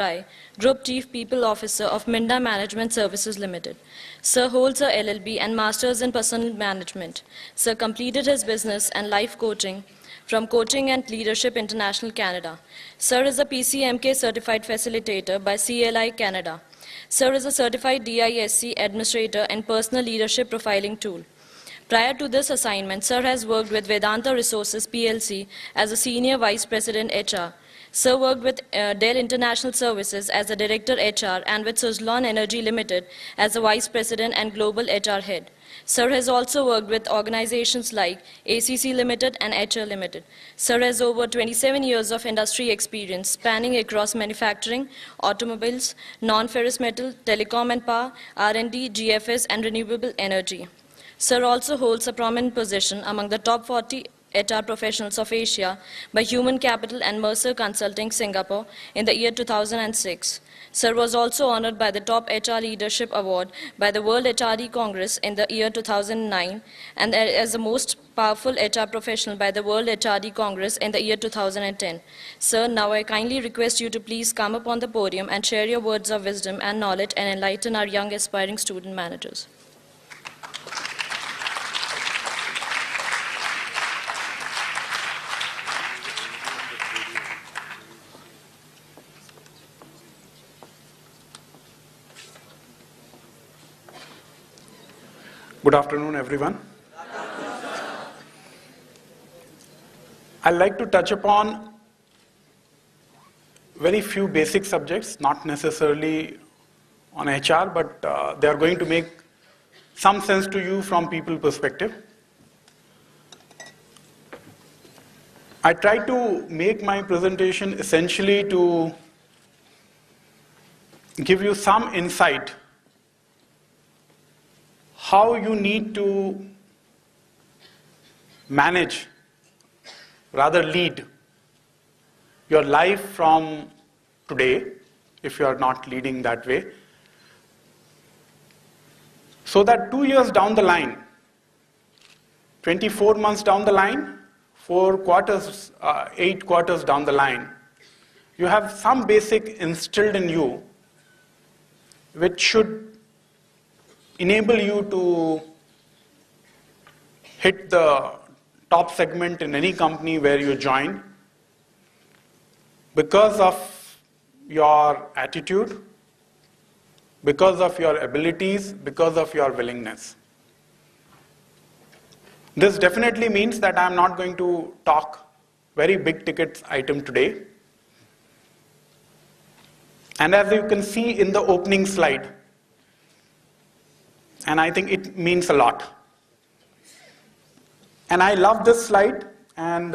Rai, Group Chief People Officer of Minda Management Services Limited. Sir holds a LLB and Masters in Personal Management. Sir completed his business and life coaching from Coaching and Leadership International Canada. Sir is a PCMK Certified Facilitator by CLI Canada. Sir is a Certified DISC Administrator and Personal Leadership Profiling Tool. Prior to this assignment, Sir has worked with Vedanta Resources PLC as a Senior Vice President HR. Sir worked with Dell International Services as a Director HR and with Suzlon Energy Limited as a Vice President and Global HR Head. Sir has also worked with organizations like ACC Limited and HR Limited. Sir has over 27 years of industry experience spanning across manufacturing, automobiles, non-ferrous metal, telecom and power, R&D, GFS and renewable energy. Sir also holds a prominent position among the top 40 HR professionals of Asia by Human Capital and Mercer Consulting Singapore in the year 2006. Sir was also honored by the Top HR Leadership Award by the World HRD Congress in the year 2009 and as the most powerful HR professional by the World HRD Congress in the year 2010. Sir, now I kindly request you to please come up on the podium and share your words of wisdom and knowledge and enlighten our young aspiring student managers. Good afternoon, everyone. I'd like to touch upon very few basic subjects, not necessarily on HR, but they are going to make some sense to you from people perspective. I try to make my presentation essentially to give you some insight how you need to manage, rather lead, your life from today, if you are not leading that way, so that 2 years down the line, 24 months down the line, 8 quarters down the line, you have some basic instilled in you which should enable you to hit the top segment in any company where you join because of your attitude, because of your abilities, because of your willingness. This definitely means that I am not going to talk very big ticket item today. And as you can see in the opening slide, and I think it means a lot. And I love this slide, and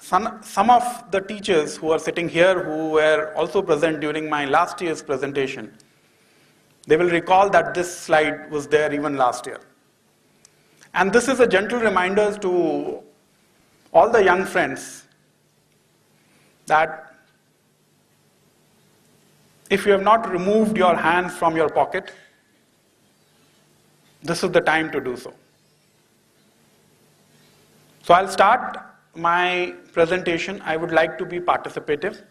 some of the teachers who are sitting here who were also present during my last year's presentation, they will recall that this slide was there even last year. And this is a gentle reminder to all the young friends that if you have not removed your hands from your pocket, this is the time to do so. So I'll start my presentation. I would like to be participative.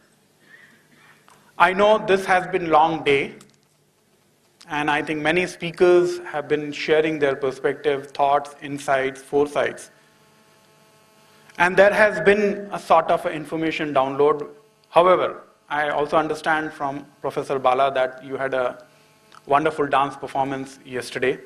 I know this has been a long day, and I think many speakers have been sharing their perspective, thoughts, insights, foresights. And there has been a sort of information download. However, I also understand from Professor Bala that you had a wonderful dance performance yesterday,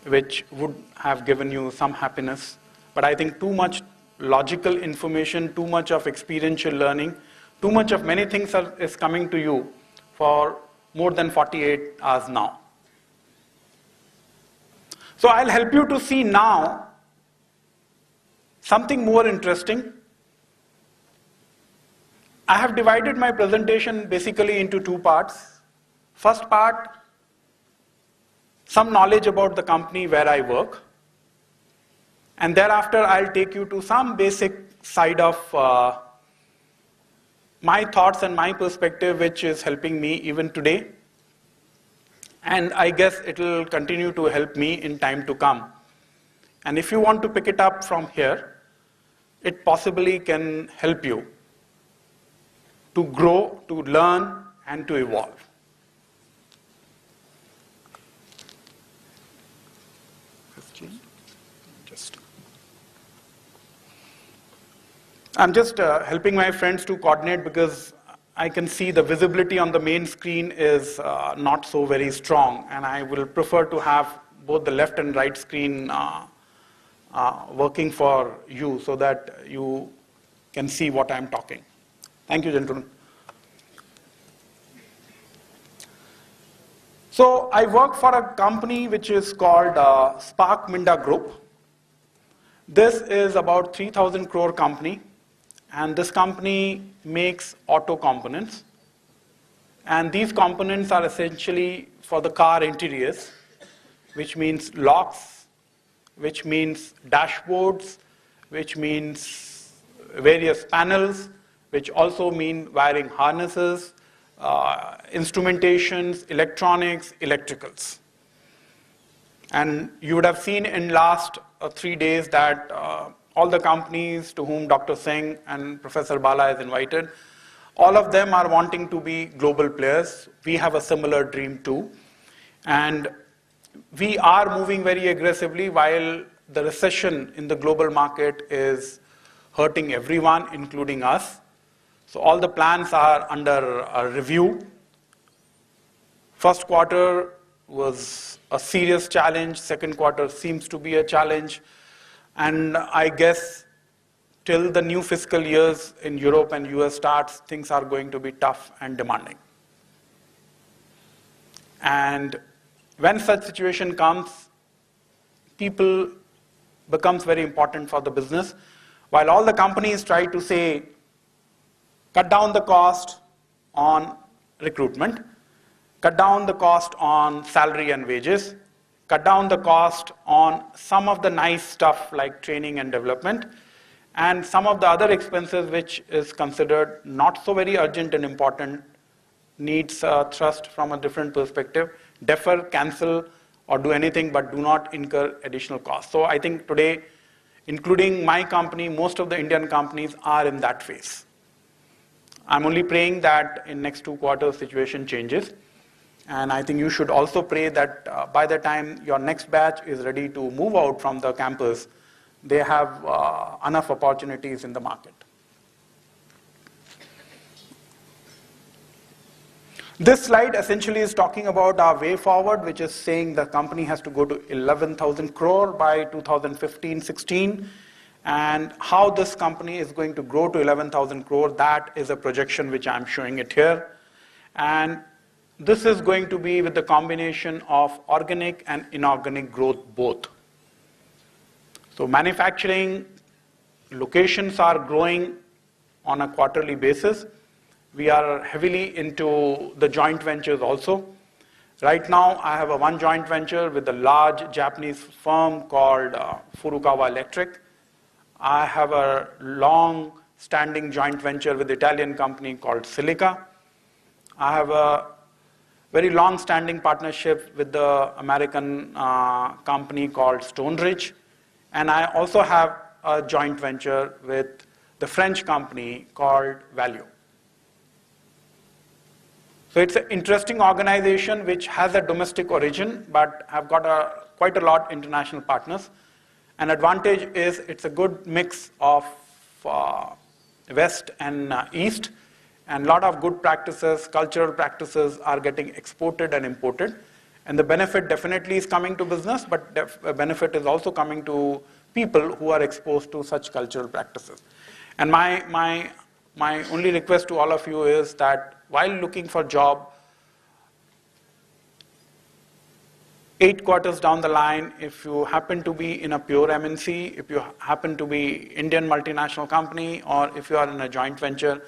which would have given you some happiness. But I think too much logical information, too much of experiential learning, too much of many things is coming to you for more than 48 hours now. So I'll help you to see now something more interesting. I have divided my presentation basically into two parts. First part, some knowledge about the company where I work. And thereafter, I'll take you to some basic side of my thoughts and my perspective, which is helping me even today. And I guess it will continue to help me in time to come. And if you want to pick it up from here, it possibly can help you to grow, to learn, and to evolve. I'm just helping my friends to coordinate because I can see the visibility on the main screen is not so very strong, and I will prefer to have both the left and right screen working for you so that you can see what I'm talking. Thank you, gentlemen. So I work for a company which is called Spark Minda Group. This is about 3,000 crore company. And this company makes auto components. And these components are essentially for the car interiors, which means locks, which means dashboards, which means various panels, which also mean wiring harnesses, instrumentations, electronics, electricals. And you would have seen in last 3 days that all the companies to whom Dr. Singh and Professor Bala is invited, all of them are wanting to be global players. We have a similar dream too. And we are moving very aggressively while the recession in the global market is hurting everyone, including us. So all the plans are under review. First quarter was a serious challenge. Second quarter seems to be a challenge. And I guess till the new fiscal years in Europe and US starts, things are going to be tough and demanding. And when such situation comes, people becomes very important for the business. While all the companies try to say, cut down the cost on recruitment, cut down the cost on salary and wages, cut down the cost on some of the nice stuff like training and development, and some of the other expenses which is considered not so very urgent and important, needs thrust from a different perspective, defer, cancel, or do anything but do not incur additional costs. So I think today, including my company, most of the Indian companies are in that phase. I'm only praying that in next 2 quarters situation changes. And I think you should also pray that by the time your next batch is ready to move out from the campus, they have enough opportunities in the market. This slide essentially is talking about our way forward, which is saying the company has to go to 11,000 crore by 2015-16. And how this company is going to grow to 11,000 crore, that is a projection which I'm showing it here. And this is going to be with the combination of organic and inorganic growth both. So manufacturing locations are growing on a quarterly basis. We are heavily into the joint ventures also. Right now, I have one joint venture with a large Japanese firm called Furukawa Electric. I have a long-standing joint venture with the Italian company called Silica. I have a very long-standing partnership with the American company called Stone Ridge. And I also have a joint venture with the French company called Value. So it's an interesting organization which has a domestic origin, but have got quite a lot international partners. An advantage is it's a good mix of West and East, and a lot of good practices, cultural practices are getting exported and imported. And the benefit definitely is coming to business, but benefit is also coming to people who are exposed to such cultural practices. And my only request to all of you is that while looking for job, 8 quarters down the line, if you happen to be in a pure MNC, if you happen to be Indian multinational company, or if you are in a joint venture,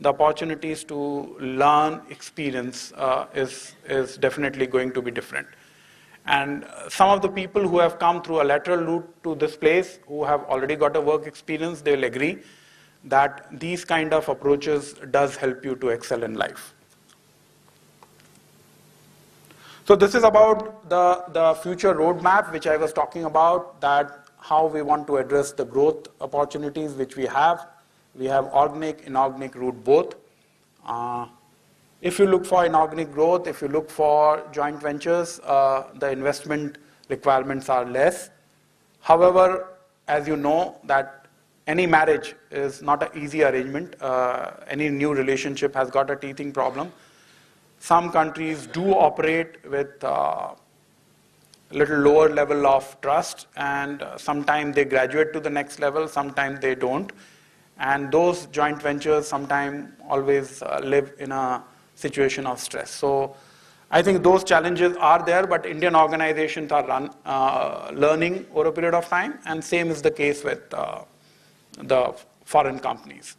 the opportunities to learn, experience is definitely going to be different. And some of the people who have come through a lateral route to this place, who have already got a work experience, they will agree that these kind of approaches does help you to excel in life. So this is about the future roadmap which I was talking about, that how we want to address the growth opportunities which we have. We have organic, inorganic route both. If you look for inorganic growth, if you look for joint ventures, the investment requirements are less. However, as you know, that any marriage is not an easy arrangement. Any new relationship has got a teething problem. Some countries do operate with little lower level of trust, and sometimes they graduate to the next level, sometimes they don't. And those joint ventures sometimes always live in a situation of stress. So I think those challenges are there, but Indian organizations are learning over a period of time, and same is the case with the foreign companies.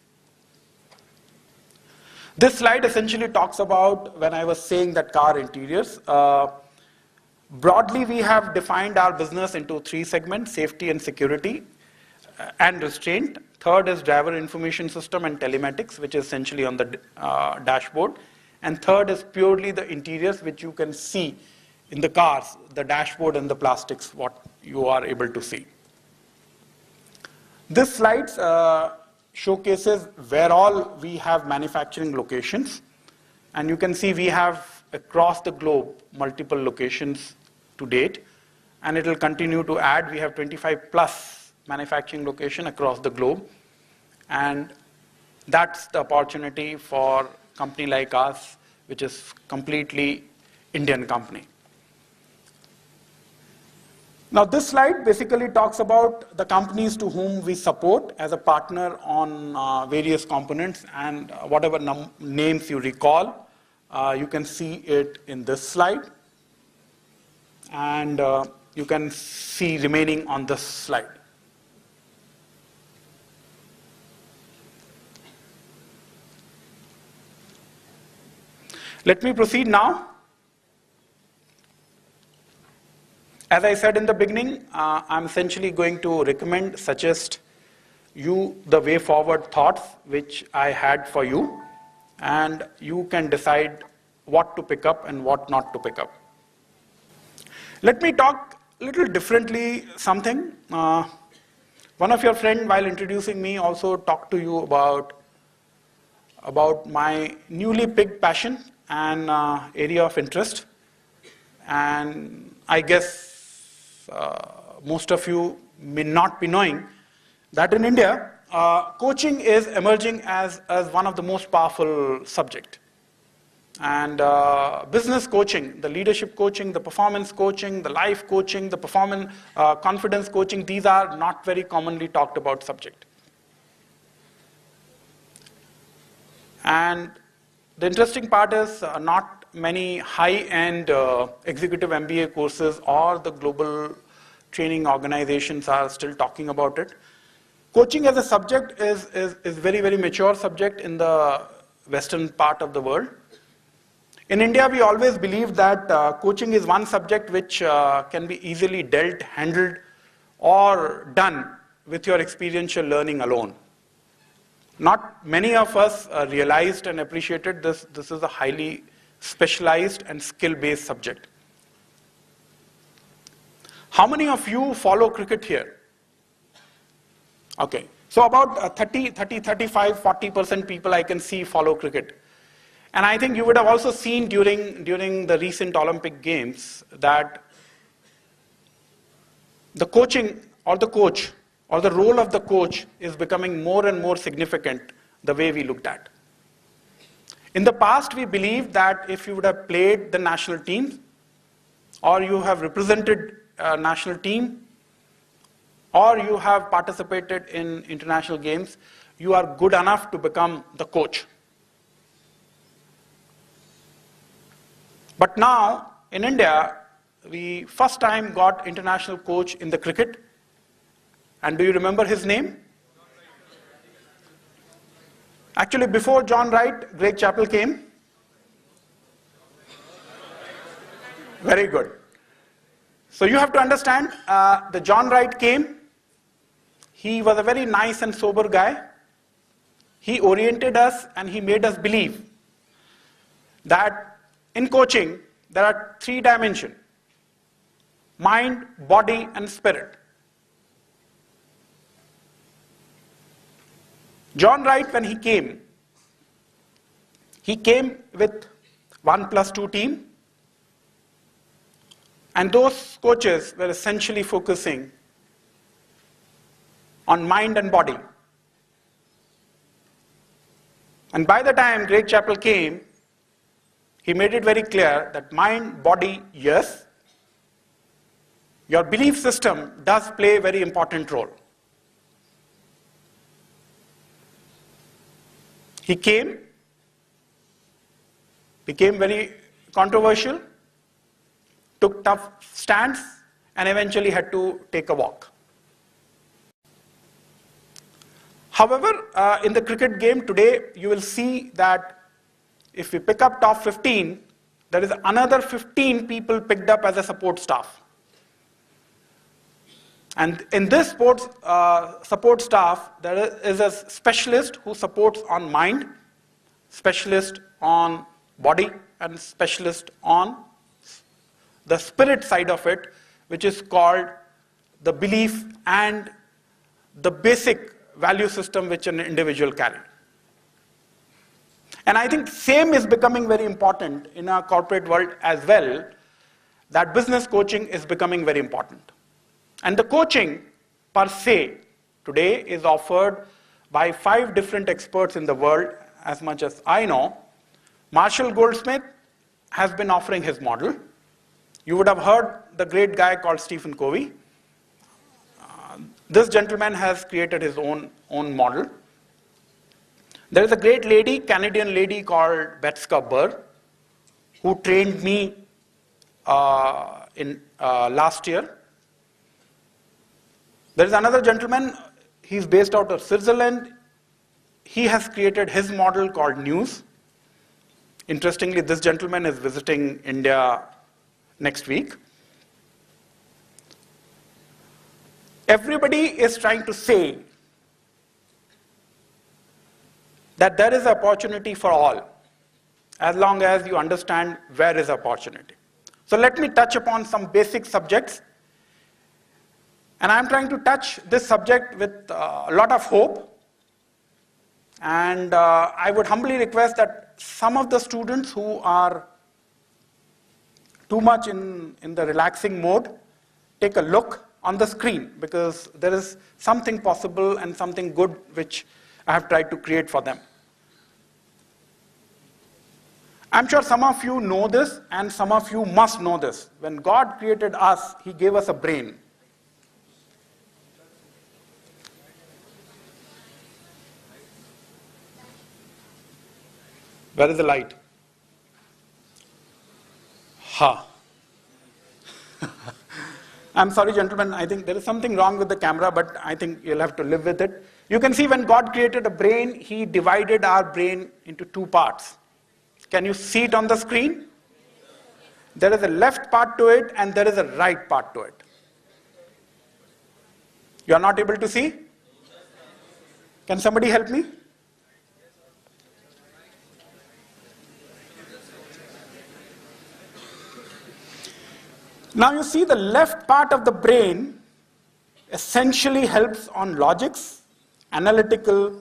This slide essentially talks about when I was saying that car interiors. Broadly, we have defined our business into three segments: safety and security and restraint. Third is driver information system and telematics, which is essentially on the dashboard. And third is purely the interiors, which you can see in the cars, the dashboard and the plastics, what you are able to see. This slide showcases where all we have manufacturing locations. And you can see we have across the globe multiple locations to date. And it will continue to add. We have 25 plus manufacturing locations across the globe. And that's the opportunity for a company like us, which is completely Indian company. Now this slide basically talks about the companies to whom we support as a partner on various components, and whatever names you recall, you can see it in this slide. And you can see remaining on this slide. Let me proceed now. As I said in the beginning, I'm essentially going to recommend, suggest you the way forward thoughts which I had for you, and you can decide what to pick up and what not to pick up. Let me talk a little differently something. One of your friends, while introducing me, also talked to you about my newly picked passion and area of interest. And I guess most of you may not be knowing that in India, coaching is emerging as one of the most powerful subjects. And business coaching, the leadership coaching, the performance coaching, the life coaching, the performance confidence coaching, these are not very commonly talked about subject. And the interesting part is not many high-end executive MBA courses or the global training organizations are still talking about it. Coaching as a subject is very, very mature subject in the Western part of the world. In India, we always believe that coaching is one subject which can be easily dealt, handled, or done with your experiential learning alone. Not many of us realized and appreciated this. This is a highly specialized and skill-based subject. How many of you follow cricket here? Okay, so about 35, 40% people I can see follow cricket. And I think you would have also seen during the recent Olympic Games that the coaching or the coach or the role of the coach is becoming more and more significant the way we looked at. In the past, we believed that if you would have played the national team, or you have represented a national team, or you have participated in international games, you are good enough to become the coach. But now, in India, we first time got international coach in the cricket. And do you remember his name? Actually, before John Wright, Greg Chappell came. Very good. So you have to understand, the John Wright came. He was a very nice and sober guy. He oriented us and he made us believe that in coaching, there are three dimensions: mind, body, and spirit. John Wright, when he came, He came with 1+2 team, and those coaches were essentially focusing on mind and body. And by the time Greg Chappell came, he made it very clear that mind, body, yes. Your belief system does play a very important role. He came, became very controversial, took tough stands, and eventually had to take a walk. However, in the cricket game today, you will see that if we pick up top 15, there is another 15 people picked up as a support staff. And in this support staff, there is a specialist who supports on mind, specialist on body, and specialist on the spirit side of it, which is called the belief and the basic value system which an individual carries. And I think same is becoming very important in our corporate world as well, that business coaching is becoming very important. And the coaching per se today is offered by 5 different experts in the world, as much as I know. Marshall Goldsmith has been offering his model. You would have heard the great guy called Stephen Covey. This gentleman has created his own model. There is a great lady, Canadian lady called Betska Burr, who trained me in last year. There is another gentleman, he's based out of Switzerland. He has created his model called News. Interestingly, this gentleman is visiting India next week. Everybody is trying to say that there is opportunity for all, as long as you understand where is opportunity. So let me touch upon some basic subjects. And I'm trying to touch this subject with a lot of hope. And I would humbly request that some of the students who are too much in the relaxing mode, take a look on the screen, because there is something possible and something good which I have tried to create for them. I'm sure some of you know this, and some of you must know this. When God created us, He gave us a brain. Where is the light? Ha. I'm sorry, gentlemen, I think there is something wrong with the camera, but I think you'll have to live with it. You can see when God created a brain, He divided our brain into 2 parts. Can you see it on the screen? There is a left part to it and there is a right part to it. You are not able to see? Can somebody help me? Now you see the left part of the brain essentially helps on logics, analytical,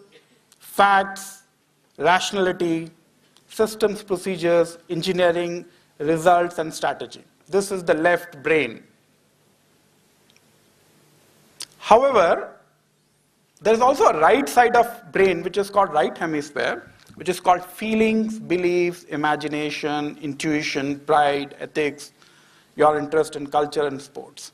facts, rationality, systems, procedures, engineering, results, and strategy. This is the left brain. However, there is also a right side of brain which is called right hemisphere, which is called feelings, beliefs, imagination, intuition, pride, ethics, your interest in culture and sports.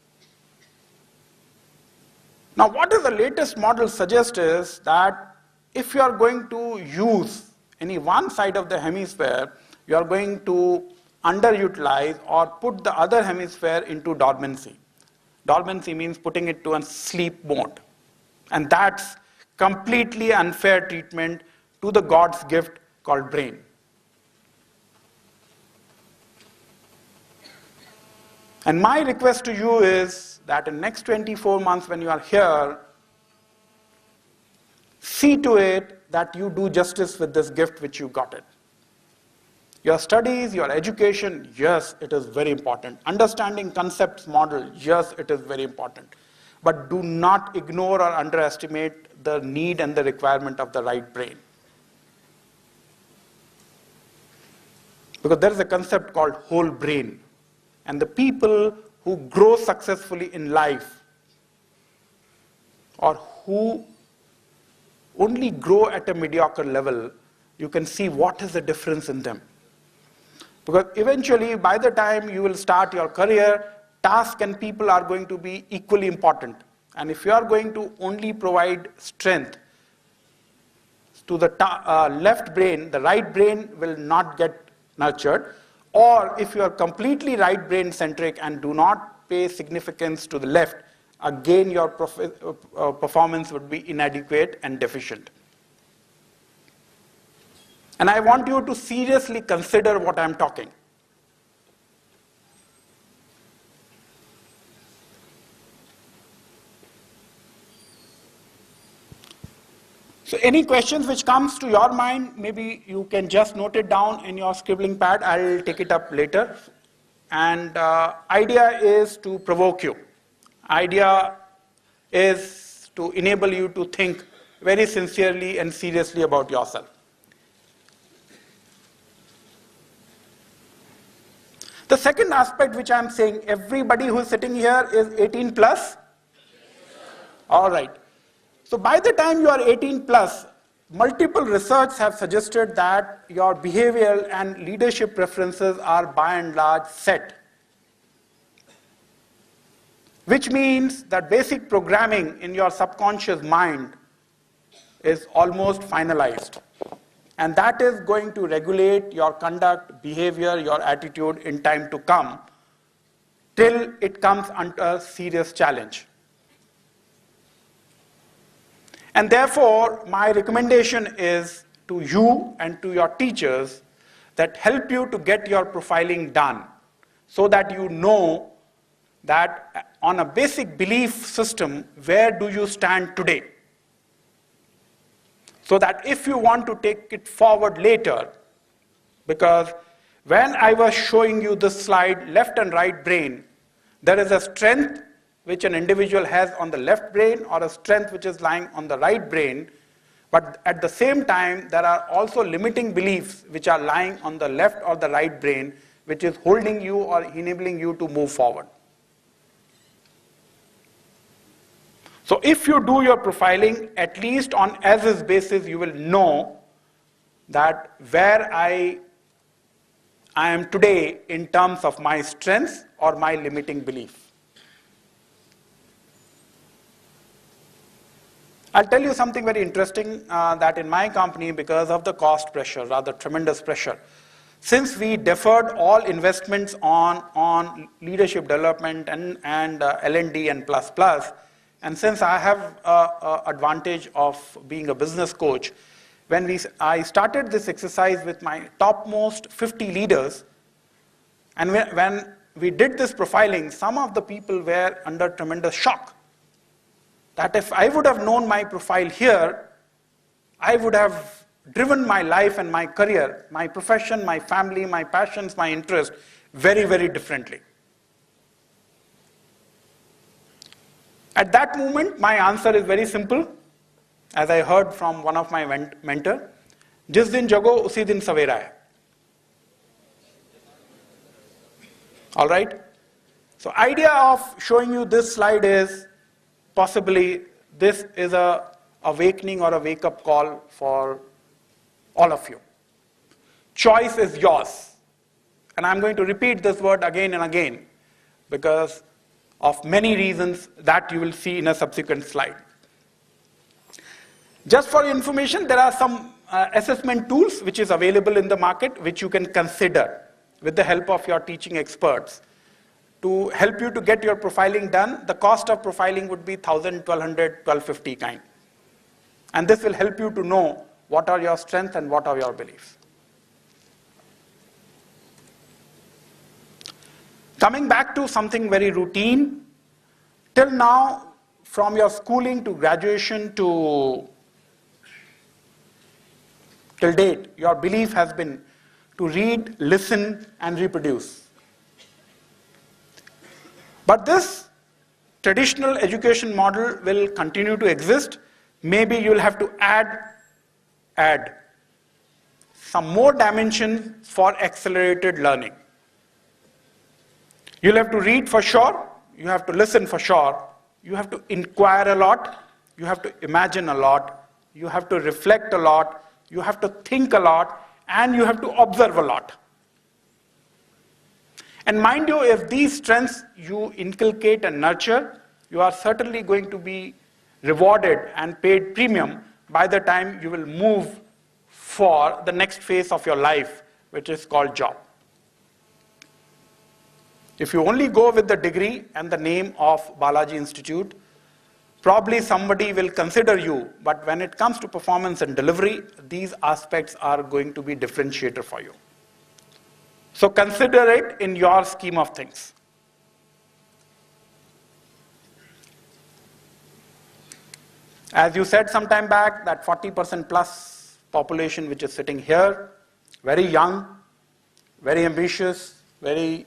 Now, what is the latest model suggests is that if you are going to use any one side of the hemisphere, you are going to underutilize or put the other hemisphere into dormancy. Dormancy means putting it to a sleep mode. And that's completely unfair treatment to the God's gift called brain. And my request to you is that in the next 24 months when you are here, see to it that you do justice with this gift which you got it. Your studies, your education, yes, it is very important. Understanding concepts, model, yes, it is very important. But do not ignore or underestimate the need and the requirement of the right brain. Because there is a concept called whole brain. And the people who grow successfully in life, or who only grow at a mediocre level, you can see what is the difference in them. Because eventually, by the time you will start your career, tasks and people are going to be equally important. And if you are going to only provide strength to the left brain, the right brain will not get nurtured. Or if you are completely right brain centric and do not pay significance to the left, again your performance would be inadequate and deficient. And I want you to seriously consider what I'm talking. So any questions which comes to your mind, maybe you can just note it down in your scribbling pad. I'll take it up later. And idea is to provoke you. Idea is to enable you to think very sincerely and seriously about yourself. The second aspect which I'm saying, everybody who is sitting here is 18 plus? All right. So by the time you are 18 plus, multiple research have suggested that your behavioral and leadership preferences are by and large set. Which means that basic programming in your subconscious mind is almost finalized. And that is going to regulate your conduct, behavior, your attitude in time to come, till it comes under serious challenge. And therefore, my recommendation is to you and to your teachers that help you to get your profiling done, so that you know that on a basic belief system, where do you stand today? So that if you want to take it forward later, because when I was showing you this slide, left and right brain, there is a strength which an individual has on the left brain or a strength which is lying on the right brain, but at the same time there are also limiting beliefs which are lying on the left or the right brain, which is holding you or enabling you to move forward. So if you do your profiling, at least on as-is basis, you will know that where I am today in terms of my strengths or my limiting belief. I'll tell you something very interesting, that in my company, because of the cost pressure, rather tremendous pressure, since we deferred all investments on leadership development and L&D and plus, and since I have an advantage of being a business coach, when I started this exercise with my topmost 50 leaders, and when we did this profiling, some of the people were under tremendous shock. That if I would have known my profile here, I would have driven my life and my career, my profession, my family, my passions, my interests very, very differently. At that moment, my answer is very simple, as I heard from one of my mentor, "Jis din jago, usi din savera hai." All right? So idea of showing you this slide is, possibly this is a awakening or a wake-up call for all of you. Choice is yours. And I'm going to repeat this word again and again because of many reasons that you will see in a subsequent slide. Just for your information, there are some assessment tools which is available in the market which you can consider with the help of your teaching experts to help you to get your profiling done. The cost of profiling would be 1,000, 1,200, 1,250 kind. And this will help you to know what are your strengths and what are your beliefs. Coming back to something very routine, till now, from your schooling to graduation to till date, your belief has been to read, listen, and reproduce. But this traditional education model will continue to exist. Maybe you'll have to add some more dimension for accelerated learning. You'll have to read for sure, you have to listen for sure, you have to inquire a lot, you have to imagine a lot, you have to reflect a lot, you have to think a lot, and you have to observe a lot. And mind you, if these strengths you inculcate and nurture, you are certainly going to be rewarded and paid premium by the time you will move for the next phase of your life, which is called job. If you only go with the degree and the name of Balaji Institute, probably somebody will consider you, but when it comes to performance and delivery, these aspects are going to be differentiator for you. So consider it in your scheme of things. As you said some time back, that 40% plus population which is sitting here, very young, very ambitious, very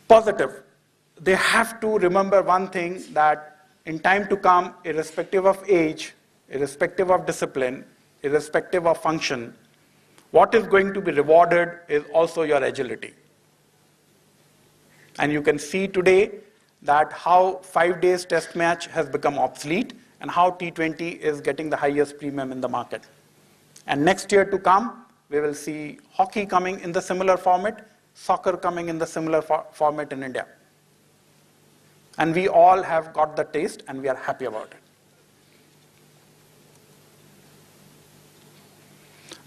positive. They have to remember one thing, that in time to come, irrespective of age, irrespective of discipline, irrespective of function, what is going to be rewarded is also your agility. And you can see today that how 5 days test match has become obsolete and how T20 is getting the highest premium in the market. And next year to come, we will see hockey coming in the similar format, soccer coming in the similar format in India. And we all have got the taste and we are happy about it.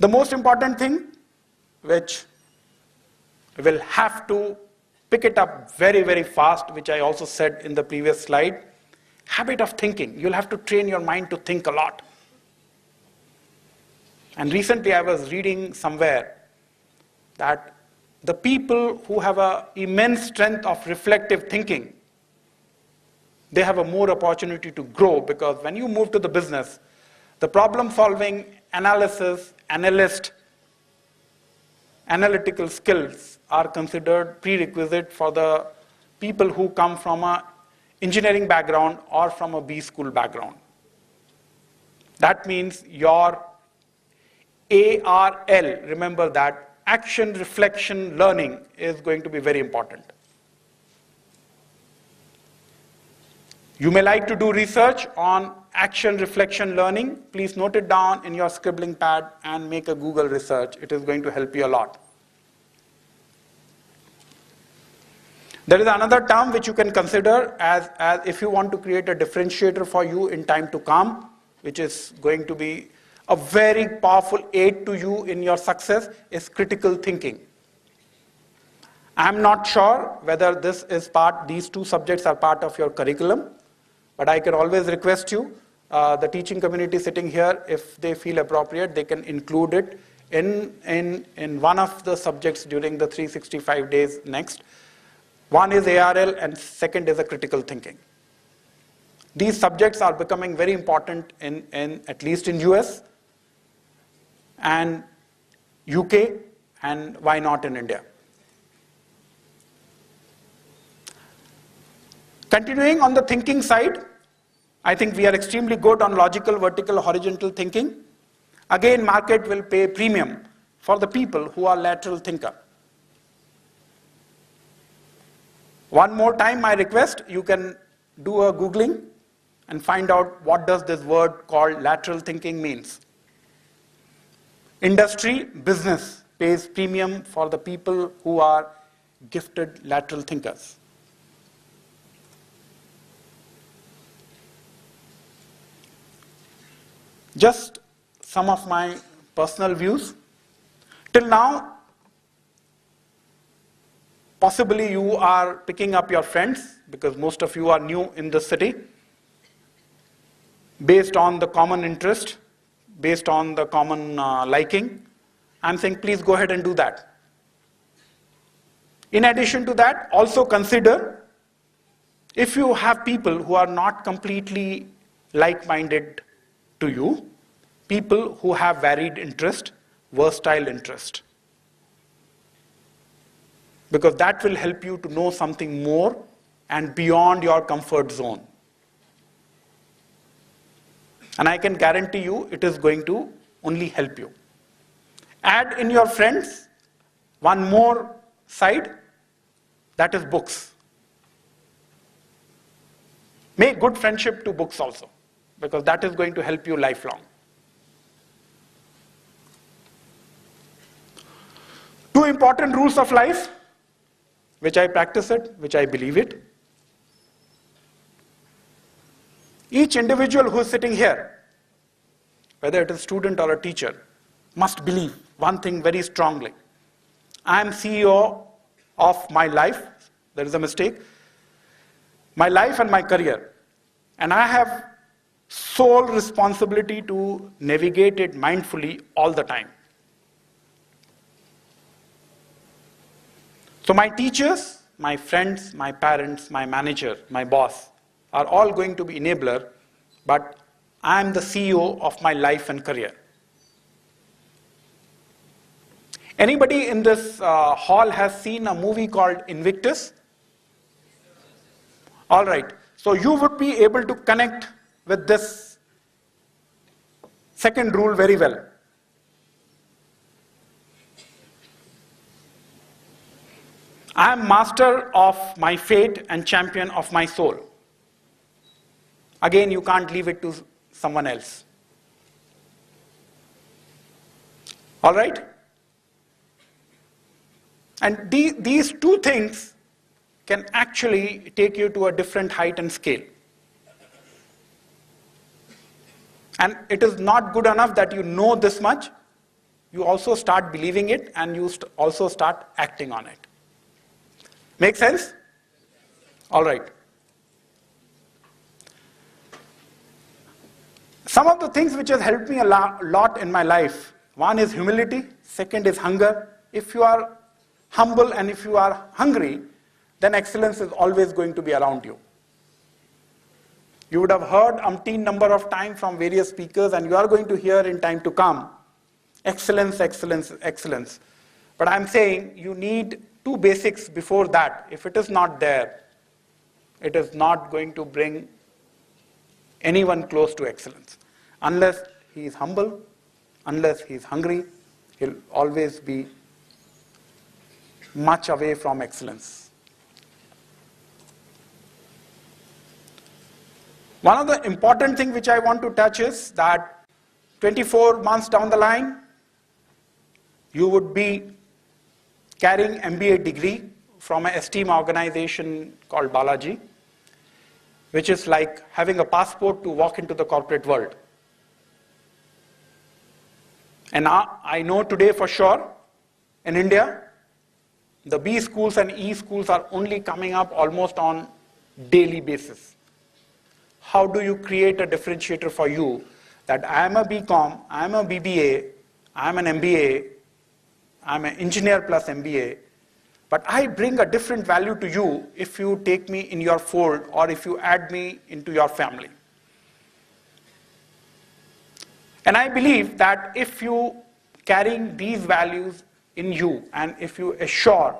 The most important thing, which will have to pick it up very, very fast, which I also said in the previous slide, habit of thinking. You'll have to train your mind to think a lot. And recently I was reading somewhere that the people who have an immense strength of reflective thinking, they have a more opportunity to grow, because when you move to the business, the problem solving, analysis, analytical skills are considered prerequisite for the people who come from an engineering background or from a B school background. That means your ARL, remember that, action, reflection, learning is going to be very important. You may like to do research on action, reflection, learning. Please note it down in your scribbling pad and make a Google research. It is going to help you a lot. There is another term which you can consider as if you want to create a differentiator for you in time to come, which is going to be a very powerful aid to you in your success, is critical thinking. I'm not sure whether these two subjects are part of your curriculum, but I can always request you, the teaching community sitting here, if they feel appropriate, they can include it in one of the subjects during the 365 days next. One is ARL and second is a critical thinking. These subjects are becoming very important in at least in US and UK, and why not in India. Continuing on the thinking side, I think we are extremely good on logical, vertical, horizontal thinking. Again, market will pay premium for the people who are lateral thinker. One more time, my request, you can do a Googling and find out what does this word called lateral thinking means. Industry, business pays premium for the people who are gifted lateral thinkers. Just some of my personal views. Till now, possibly you are picking up your friends, because most of you are new in the city, based on the common interest, based on the common liking. I'm saying please go ahead and do that. In addition to that, also consider if you have people who are not completely like-minded to you, people who have varied interest, versatile interest. Because that will help you to know something more and beyond your comfort zone. And I can guarantee you it is going to only help you. Add in your friends one more side, that is books. Make good friendship to books also, because that is going to help you lifelong. Two important rules of life, which I practice it, which I believe it. Each individual who is sitting here, whether it is a student or a teacher, must believe one thing very strongly. I am CEO of my life. There is a mistake. My life and my career. And I have sole responsibility to navigate it mindfully all the time. So my teachers, my friends, my parents, my manager, my boss are all going to be enabler, but I am the CEO of my life and career. Anybody in this hall has seen a movie called Invictus? All right. So you would be able to connect with this second rule very well. I am master of my fate and champion of my soul. Again, you can't leave it to someone else. All right? And these two things can actually take you to a different height and scale. And it is not good enough that you know this much. You also start believing it, and you also start acting on it. Make sense? All right. Some of the things which has helped me a lot in my life, one is humility, second is hunger. If you are humble and if you are hungry, then excellence is always going to be around you. You would have heard umpteen number of times from various speakers, and you are going to hear in time to come, excellence, excellence, excellence. But I'm saying you need two basics before that. If it is not there, it is not going to bring anyone close to excellence. Unless he is humble, unless he is hungry, he'll always be much away from excellence. One of the important things which I want to touch is that 24 months down the line, you would be carrying MBA degree from an esteemed organization called Balaji, which is like having a passport to walk into the corporate world. And I know today for sure, in India, the B schools and E schools are only coming up almost on daily basis. How do you create a differentiator for you that I am a BCom, I am a BBA, I am an MBA, I am an engineer plus MBA, but I bring a different value to you if you take me in your fold or if you add me into your family. And I believe that if you carrying these values in you, and if you assure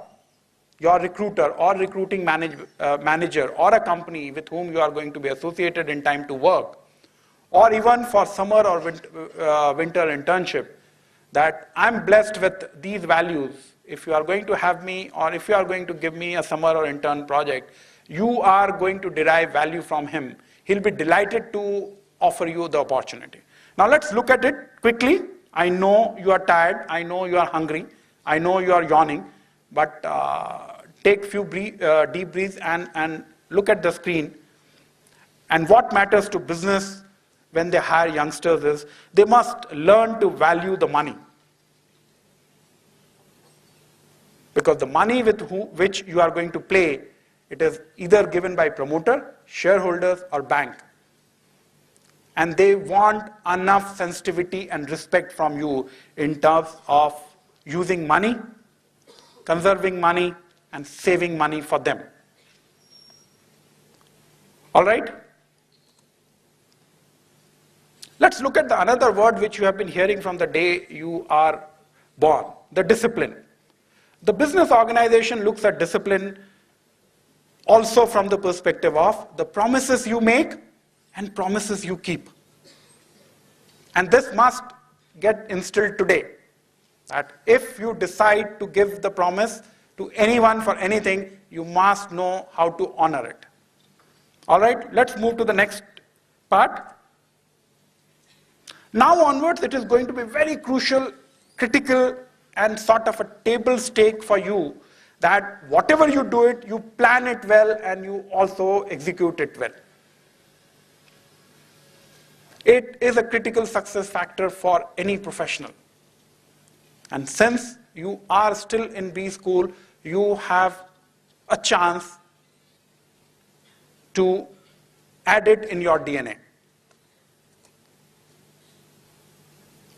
your recruiter or recruiting manager or a company with whom you are going to be associated in time to work, or even for summer or winter internship, that I'm blessed with these values. If you are going to have me, or if you are going to give me a summer or intern project, you are going to derive value from him. He'll be delighted to offer you the opportunity. Now let's look at it quickly. I know you are tired, I know you are hungry, I know you are yawning, but take few deep breaths and look at the screen. And what matters to business when they hire youngsters is they must learn to value the money. Because the money with which you are going to play, it is either given by promoter, shareholders, or bank. And they want enough sensitivity and respect from you in terms of using money, conserving money, and saving money for them. All right? Let's look at the another word which you have been hearing from the day you are born, the discipline. The business organization looks at discipline also from the perspective of the promises you make and promises you keep. And this must get instilled today. that if you decide to give the promise to anyone for anything, you must know how to honor it. All right, let's move to the next part. Now onwards, it is going to be very crucial, critical, and sort of a table stake for you that whatever you do it, you plan it well and you also execute it well. It is a critical success factor for any professional. And since you are still in B school, you have a chance to add it in your DNA.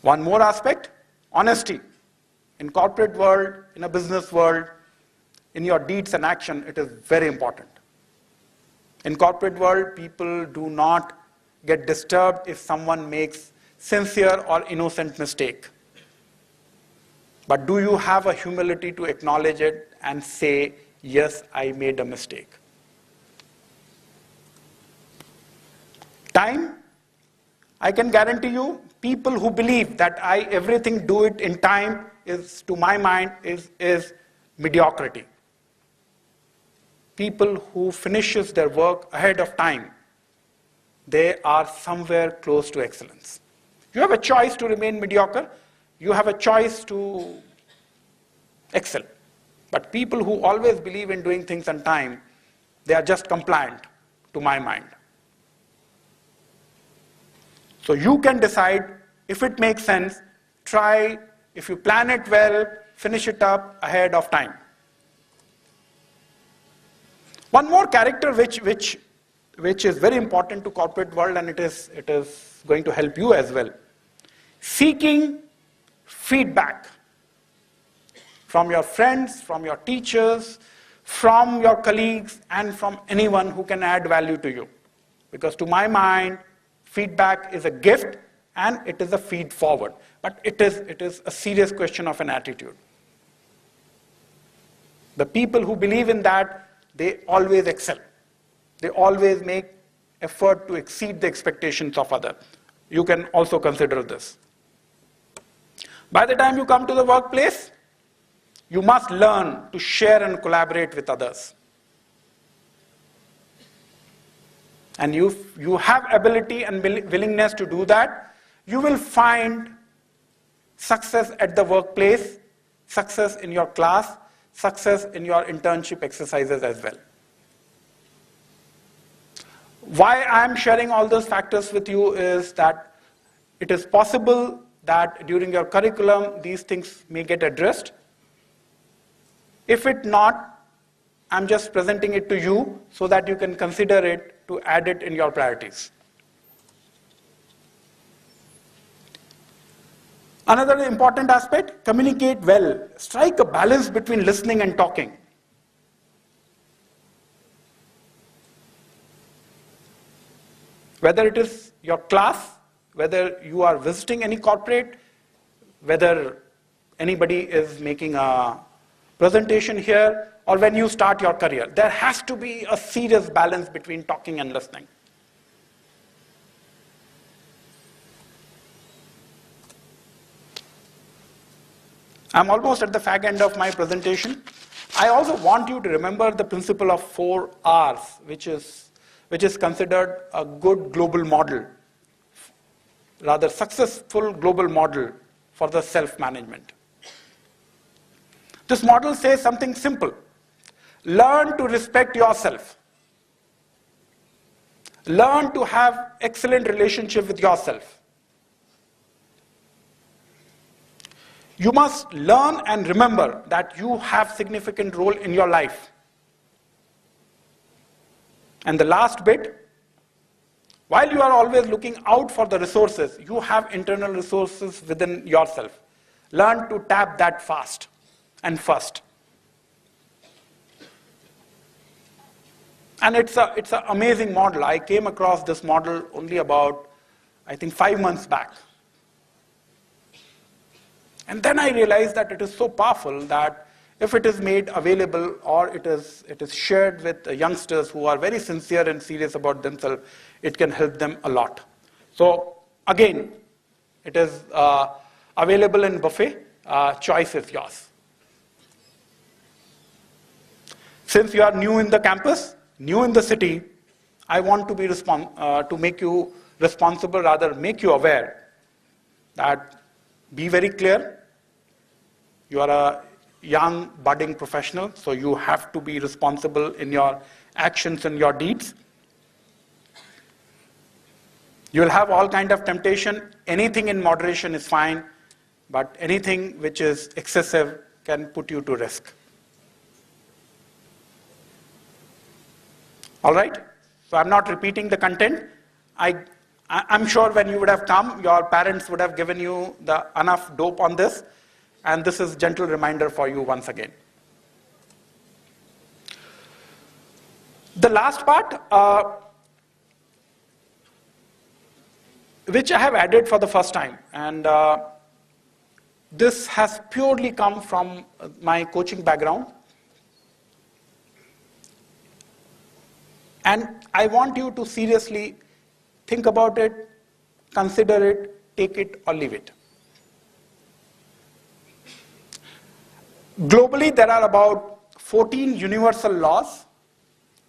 One more aspect, honesty. In corporate world, in a business world, in your deeds and action, it is very important. In corporate world, people do not get disturbed if someone makes sincere or innocent mistake. But do you have a humility to acknowledge it and say, yes, I made a mistake? Time, I can guarantee you, people who believe that everything do it in time is, to my mind, is mediocrity. People who finishes their work ahead of time, they are somewhere close to excellence. You have a choice to remain mediocre. You have a choice to excel. But people who always believe in doing things on time, they are just compliant, to my mind. So you can decide if it makes sense, try, if you plan it well, finish it up ahead of time. One more character which is very important to corporate world, and it is going to help you as well. Seeking feedback from your friends, from your teachers, from your colleagues, and from anyone who can add value to you. Because to my mind, feedback is a gift and it is a feed forward. But it is a serious question of an attitude. The people who believe in that, they always excel. They always make effort to exceed the expectations of others. You can also consider this. By the time you come to the workplace, you must learn to share and collaborate with others. And you have ability and willingness to do that, you will find success at the workplace, success in your class, success in your internship exercises as well. Why I am sharing all those factors with you is that it is possible that during your curriculum these things may get addressed. If it not, I'm just presenting it to you so that you can consider it to add it in your priorities. Another important aspect, communicate well. Strike a balance between listening and talking. Whether it is your class, whether you are visiting any corporate, whether anybody is making a presentation here, or when you start your career, there has to be a serious balance between talking and listening. I'm almost at the fag end of my presentation. I also want you to remember the principle of 4 R's, which is considered a good global model, rather successful global model for the self-management. This model says something simple. Learn to respect yourself. Learn to have excellent relationship with yourself. You must learn and remember that you have significant role in your life. And the last bit, while you are always looking out for the resources, you have internal resources within yourself. Learn to tap that fast and first. And it's an amazing model. I came across this model only about, I think, 5 months back. And then I realized that it is so powerful that if it is made available or it is shared with youngsters who are very sincere and serious about themselves, it can help them a lot. So again, it is available in buffet. choice is yours. Since you are new in the campus, new in the city, I want to be to make you responsible, rather make you aware that be very clear. You are a young budding professional, so you have to be responsible in your actions and your deeds. You will have all kind of temptation. Anything in moderation is fine, but anything which is excessive can put you to risk. All right? So I'm not repeating the content. I'm sure when you would have come, your parents would have given you enough dope on this, and this is a gentle reminder for you once again. The last part, which I have added for the first time, and this has purely come from my coaching background. And I want you to seriously think about it, consider it, take it or leave it. Globally, there are about 14 universal laws,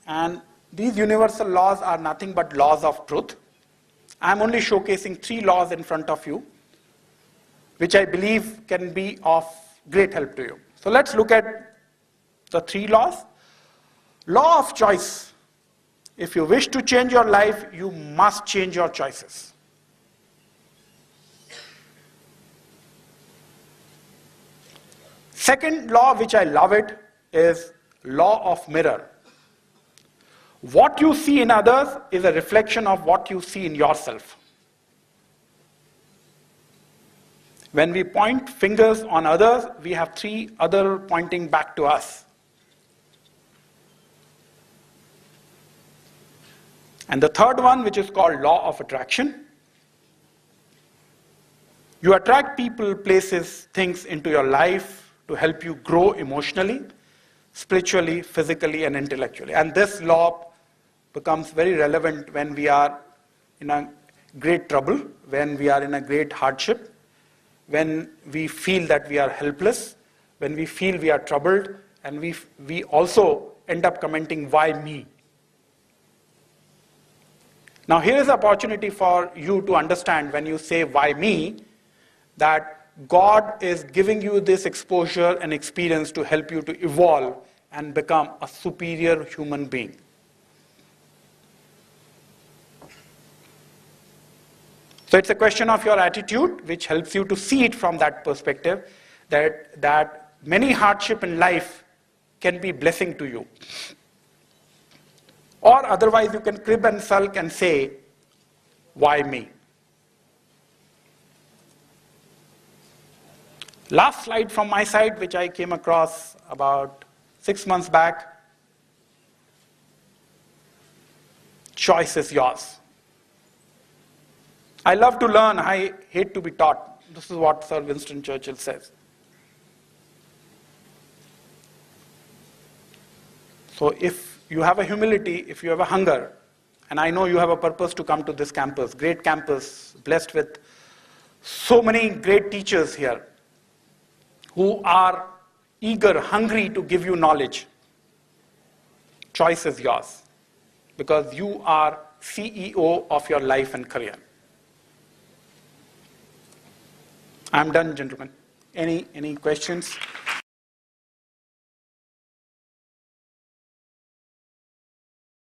and these universal laws are nothing but laws of truth. I'm only showcasing 3 laws in front of you, which I believe can be of great help to you. So let's look at the 3 laws. Law of choice. If you wish to change your life, you must change your choices. Second law, which I love it, is law of mirror. What you see in others is a reflection of what you see in yourself. When we point fingers on others, we have 3 other pointing back to us. And the third one, which is called law of attraction. You attract people, places, things into your life to help you grow emotionally, spiritually, physically, and intellectually. And this law becomes very relevant when we are in a great trouble, when we are in a great hardship, when we feel that we are helpless, when we feel we are troubled, and we also end up commenting, why me? Now here is an opportunity for you to understand when you say, why me, that God is giving you this exposure and experience to help you to evolve and become a superior human being. So it's a question of your attitude, which helps you to see it from that perspective, that many hardship in life can be blessing to you. Or otherwise you can crib and sulk and say, why me? Last slide from my side, which I came across about 6 months back. Choice is yours. I love to learn, I hate to be taught. This is what Sir Winston Churchill says. So if you have a humility, if you have a hunger, and I know you have a purpose to come to this campus, great campus, blessed with so many great teachers here who are eager, hungry to give you knowledge. Choice is yours, because you are CEO of your life and career. I'm done, gentlemen. Any questions?